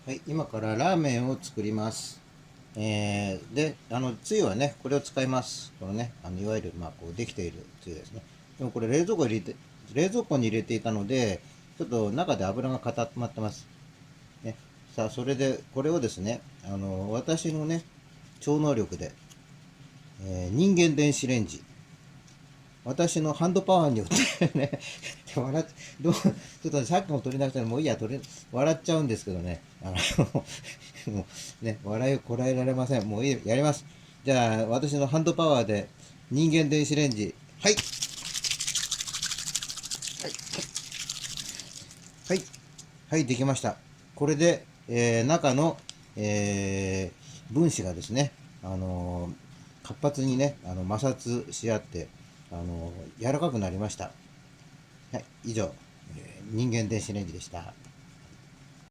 はい、今からラーメンを作ります。で、つゆはね、これを使います。このね、いわゆる、こう、できているつゆですね。でもこれ冷蔵庫に入れていたので、ちょっと中で油が固まってます。ね。さあ、それで、これをですね、私のね、超能力で、人間電子レンジ、私のハンドパワーによってね笑っどうちょっと、ね、さっきも取り出したのもういいや、笑っちゃうんですけどね、もうね、笑いをこらえられません。もういい、やります。じゃあ、私のハンドパワーで人間電子レンジ、はい、はい、はい、できました。これで、中の、分子がですね、活発にね、摩擦し合って、柔らかくなりました。はい、以上、人間電子レンジでした。